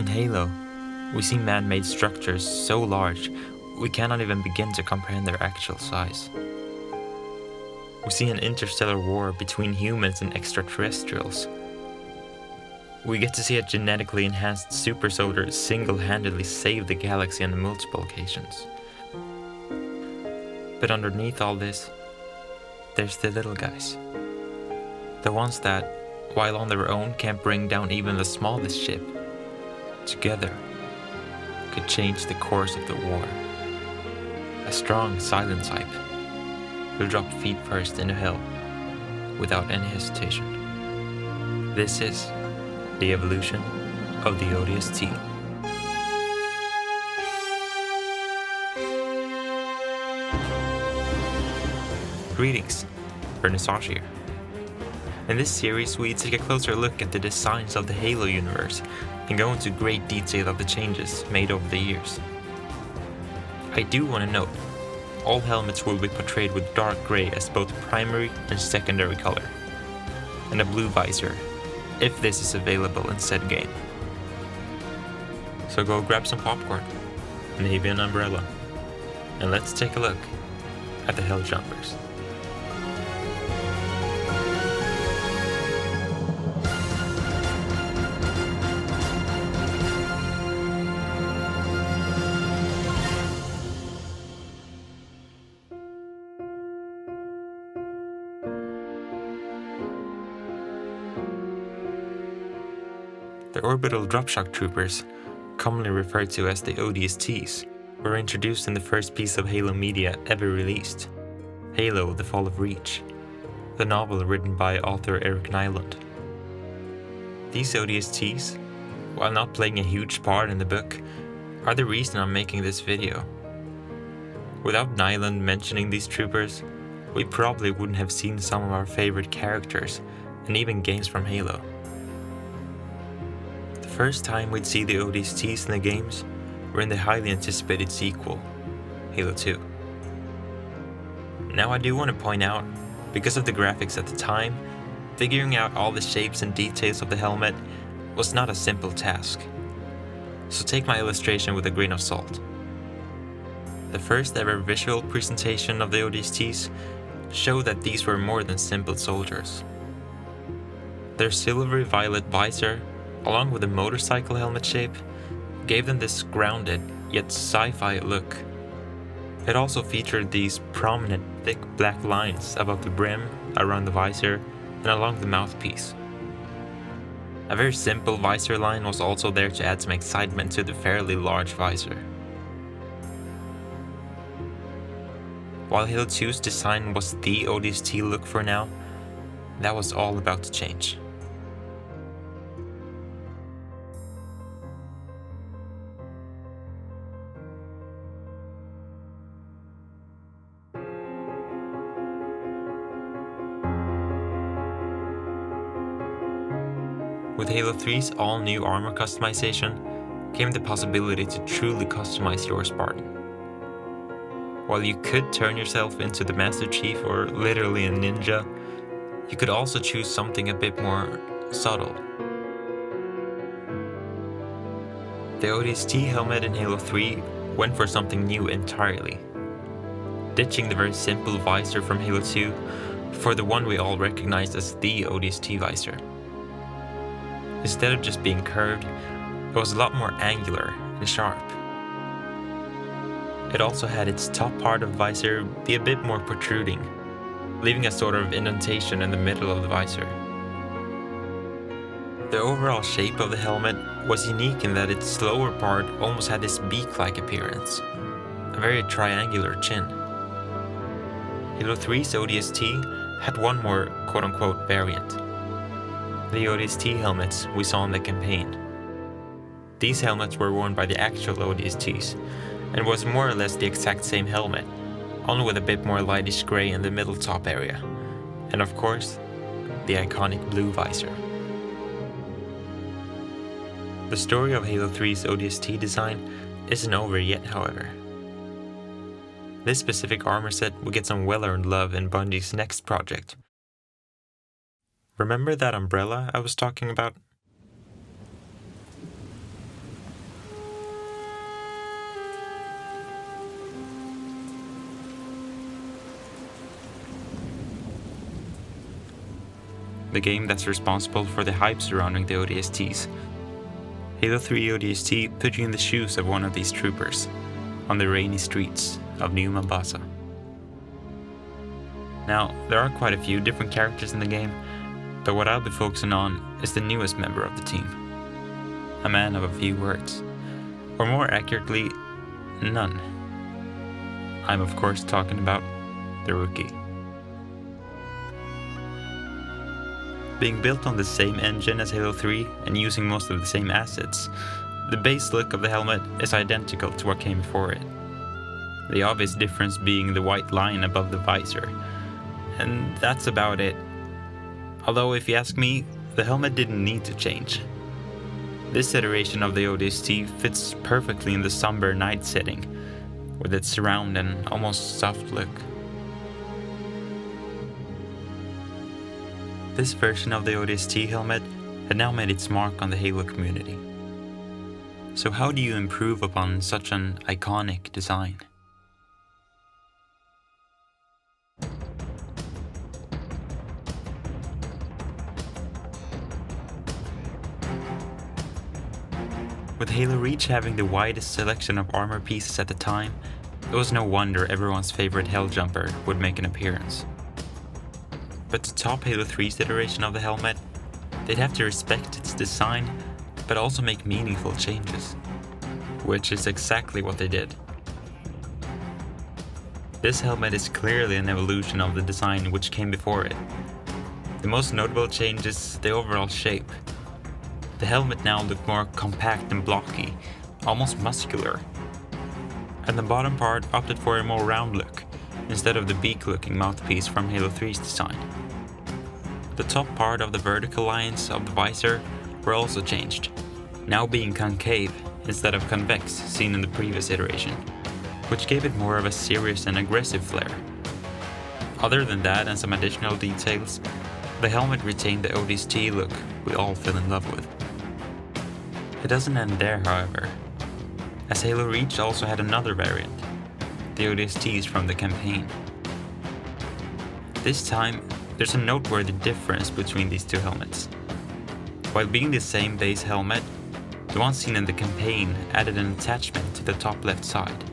In Halo, we see man-made structures so large we cannot even begin to comprehend their actual size. We see an interstellar war between humans and extraterrestrials. We get to see a genetically enhanced super soldier single-handedly save the galaxy on multiple occasions. But underneath all this, there's the little guys. The ones that, while on their own, can't bring down even the smallest ship. Together, could change the course of the war. A strong silent type who dropped feet first into hell without any hesitation. This is the evolution of the ODST. Greetings, Bernisage here. In this series we take a closer look at the designs of the Halo universe and go into great detail of the changes made over the years. I do want to note, all helmets will be portrayed with dark grey as both primary and secondary color, and a blue visor, if this is available in said game. So go grab some popcorn, maybe an umbrella, and let's take a look at the Helljumpers. The Orbital Dropshock Troopers, commonly referred to as the ODSTs, were introduced in the first piece of Halo media ever released, Halo: The Fall of Reach, the novel written by author Eric Nyland. These ODSTs, while not playing a huge part in the book, are the reason I'm making this video. Without Nyland mentioning these troopers, we probably wouldn't have seen some of our favorite characters and even games from Halo. The first time we'd see the ODSTs in the games were in the highly anticipated sequel, Halo 2. Now I do want to point out, because of the graphics at the time, figuring out all the shapes and details of the helmet was not a simple task. So take my illustration with a grain of salt. The first ever visual presentation of the ODSTs showed that these were more than simple soldiers. Their silvery violet visor, along with the motorcycle helmet shape, gave them this grounded yet sci-fi look. It also featured these prominent thick black lines above the brim, around the visor, and along the mouthpiece. A very simple visor line was also there to add some excitement to the fairly large visor. While Halo 2's design was the ODST look for now, that was all about to change. With Halo 3's all-new armor customization came the possibility to truly customize your Spartan. While you could turn yourself into the Master Chief or literally a ninja, you could also choose something a bit more subtle. The ODST helmet in Halo 3 went for something new entirely, ditching the very simple visor from Halo 2 for the one we all recognize as the ODST visor. Instead of just being curved, it was a lot more angular and sharp. It also had its top part of the visor be a bit more protruding, leaving a sort of indentation in the middle of the visor. The overall shape of the helmet was unique in that its lower part almost had this beak-like appearance, a very triangular chin. Halo 3's ODST had one more quote-unquote variant. The ODST helmets we saw in the campaign. These helmets were worn by the actual ODSTs, and was more or less the exact same helmet, only with a bit more lightish grey in the middle top area, and of course, the iconic blue visor. The story of Halo 3's ODST design isn't over yet, however. This specific armor set will get some well-earned love in Bungie's next project. Remember that umbrella I was talking about? the game that's responsible for the hype surrounding the ODSTs. Halo 3 ODST put you in the shoes of one of these troopers, on the rainy streets of New Mombasa. Now, there are quite a few different characters in the game, but what I'll be focusing on is the newest member of the team. A man of a few words, or more accurately, none. I'm of course talking about the Rookie. Being built on the same engine as Halo 3 and using most of the same assets, the base look of the helmet is identical to what came before it. The obvious difference being the white line above the visor, and that's about it. Although if you ask me, the helmet didn't need to change. This iteration of the ODST fits perfectly in the somber night setting, with its surround and almost soft look. This version of the ODST helmet had now made its mark on the Halo community. So how do you improve upon such an iconic design? With Halo Reach having the widest selection of armor pieces at the time, it was no wonder everyone's favorite Helljumper would make an appearance. But to top Halo 3's iteration of the helmet, they'd have to respect its design, but also make meaningful changes. Which is exactly what they did. This helmet is clearly an evolution of the design which came before it. The most notable change is the overall shape. The helmet now looked more compact and blocky, almost muscular. And the bottom part opted for a more round look, instead of the beak-looking mouthpiece from Halo 3's design. The top part of the vertical lines of the visor were also changed, now being concave instead of convex seen in the previous iteration, which gave it more of a serious and aggressive flair. Other than that and some additional details, the helmet retained the ODST look we all fell in love with. It doesn't end there, however, as Halo Reach also had another variant, the ODSTs from the campaign. This time, there's a noteworthy difference between these two helmets. While being the same base helmet, the one seen in the campaign added an attachment to the top left side,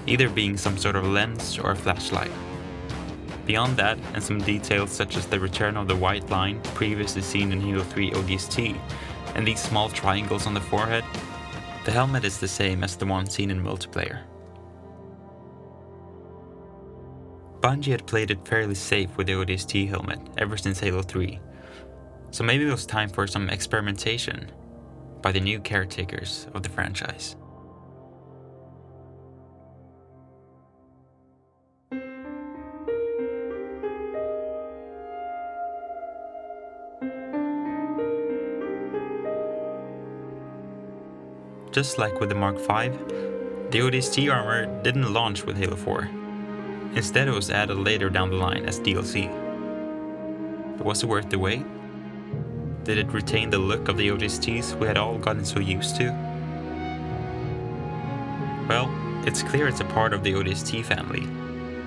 either being some sort of lens or a flashlight. Beyond that, and some details such as the return of the white line previously seen in Halo 3 ODST, and these small triangles on the forehead, the helmet is the same as the one seen in multiplayer. Bungie had played it fairly safe with the ODST helmet ever since Halo 3, so maybe it was time for some experimentation by the new caretakers of the franchise. Just like with the Mark V, the ODST armor didn't launch with Halo 4. Instead, it was added later down the line as DLC. But was it worth the wait? Did it retain the look of the ODSTs we had all gotten so used to? Well, it's clear it's a part of the ODST family,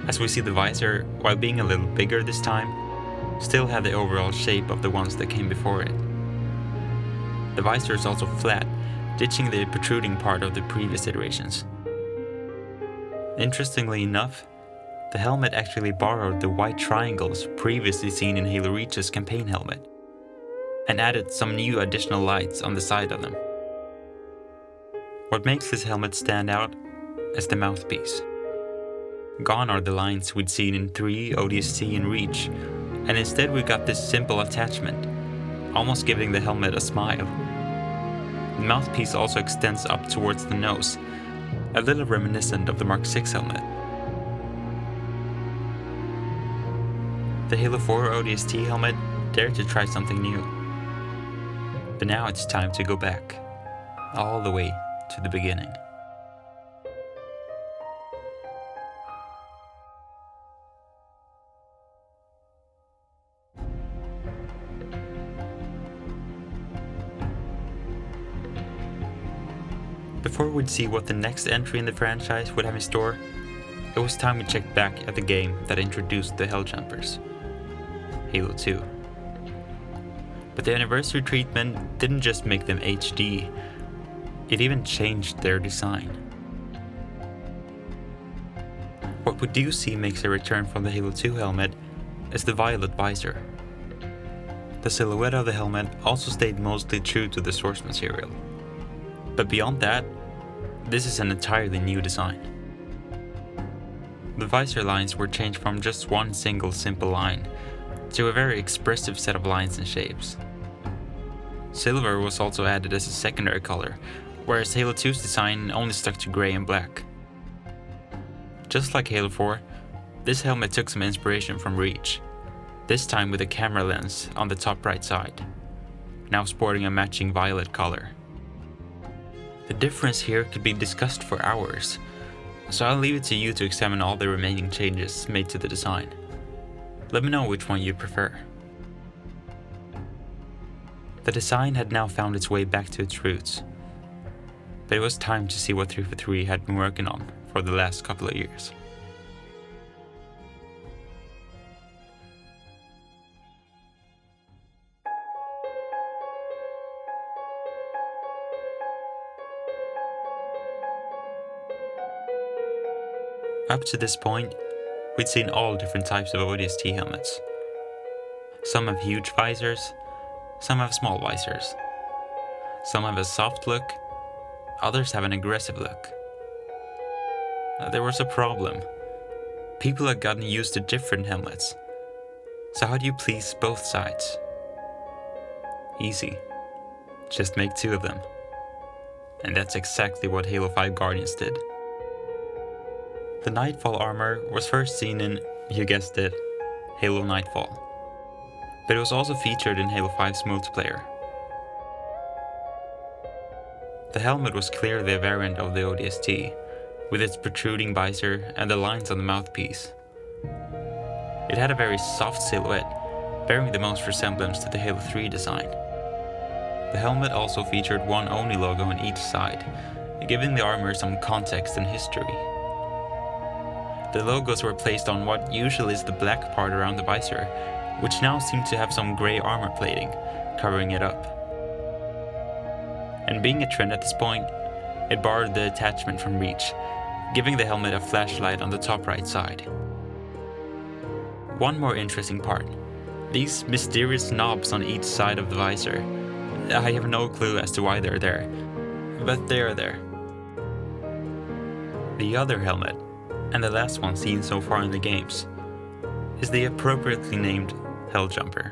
as we see the visor, while being a little bigger this time, still had the overall shape of the ones that came before it. The visor is also flat, ditching the protruding part of the previous iterations. Interestingly enough, the helmet actually borrowed the white triangles previously seen in Halo Reach's campaign helmet, and added some new additional lights on the side of them. What makes this helmet stand out is the mouthpiece. Gone are the lines we'd seen in 3, ODST and Reach, and instead we got this simple attachment, almost giving the helmet a smile. The mouthpiece also extends up towards the nose, a little reminiscent of the Mark VI helmet. The Halo 4 ODST helmet dared to try something new. But now it's time to go back, all the way to the beginning. Before we'd see what the next entry in the franchise would have in store, it was time we checked back at the game that introduced the Helljumpers, Halo 2. But the anniversary treatment didn't just make them HD, it even changed their design. What we do see makes a return from the Halo 2 helmet is the violet visor. The silhouette of the helmet also stayed mostly true to the source material. But beyond that, this is an entirely new design. The visor lines were changed from just one single simple line to a very expressive set of lines and shapes. Silver was also added as a secondary color, whereas Halo 2's design only stuck to grey and black. Just like Halo 4, this helmet took some inspiration from Reach, this time with a camera lens on the top right side, now sporting a matching violet color. The difference here could be discussed for hours, so I'll leave it to you to examine all the remaining changes made to the design. Let me know which one you prefer. The design had now found its way back to its roots, but it was time to see what 343 had been working on for the last couple of years. Up to this point, we'd seen all different types of ODST helmets. Some have huge visors, some have small visors. Some have a soft look, others have an aggressive look. There was a problem. People had gotten used to different helmets. So how do you please both sides? Easy. Just make two of them. And that's exactly what Halo 5 Guardians did. The Nightfall armor was first seen in, you guessed it, Halo Nightfall. But it was also featured in Halo 5's multiplayer. The helmet was clearly a variant of the ODST, with its protruding visor and the lines on the mouthpiece. It had a very soft silhouette, bearing the most resemblance to the Halo 3 design. The helmet also featured one Oni logo on each side, giving the armor some context and history. The logos were placed on what usually is the black part around the visor, which now seemed to have some grey armor plating, covering it up. And being a trend at this point, it borrowed the attachment from Reach, giving the helmet a flashlight on the top right side. One more interesting part, these mysterious knobs on each side of the visor. I have no clue as to why they're there, but they are there. The other helmet, and the last one seen so far in the games, is the appropriately named Helljumper.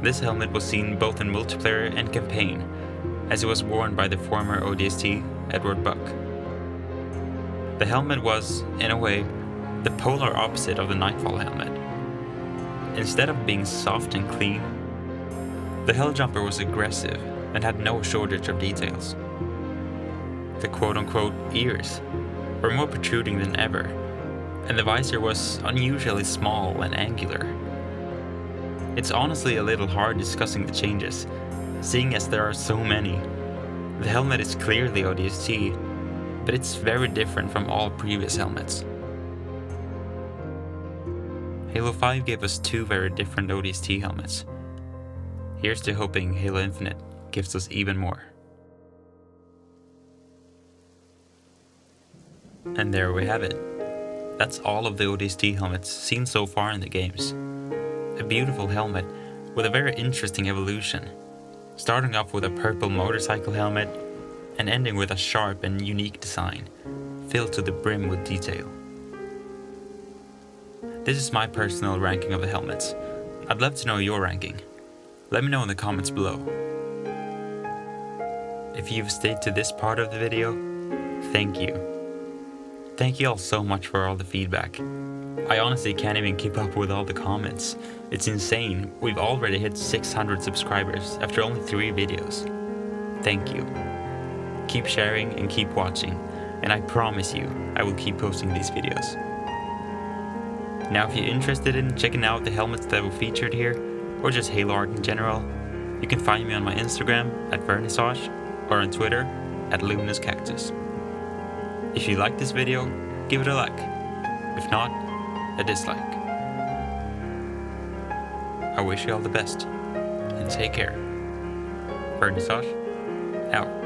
This helmet was seen both in multiplayer and campaign, as it was worn by the former ODST Edward Buck. The helmet was, in a way, the polar opposite of the Nightfall helmet. Instead of being soft and clean, the Helljumper was aggressive and had no shortage of details. The quote-unquote ears were more protruding than ever, and the visor was unusually small and angular. It's honestly a little hard discussing the changes, seeing as there are so many. The helmet is clearly ODST, but it's very different from all previous helmets. Halo 5 gave us two very different ODST helmets. Here's to hoping Halo Infinite gives us even more. And there we have it. That's all of the ODST helmets seen so far in the games. A beautiful helmet with a very interesting evolution, starting off with a purple motorcycle helmet and ending with a sharp and unique design, filled to the brim with detail. This is my personal ranking of the helmets. I'd love to know your ranking. Let me know in the comments below. If you've stayed to this part of the video, thank you. Thank you all so much for all the feedback. I honestly can't even keep up with all the comments. It's insane, we've already hit 600 subscribers after only 3 videos. Thank you. Keep sharing and keep watching, and I promise you, I will keep posting these videos. Now if you're interested in checking out the helmets that were featured here, or just Halo art in general, you can find me on my Instagram at Vernissage, or on Twitter at LuminusCactus. If you like this video, give it a like. If not, a dislike. I wish you all the best. and take care. Vernissage out.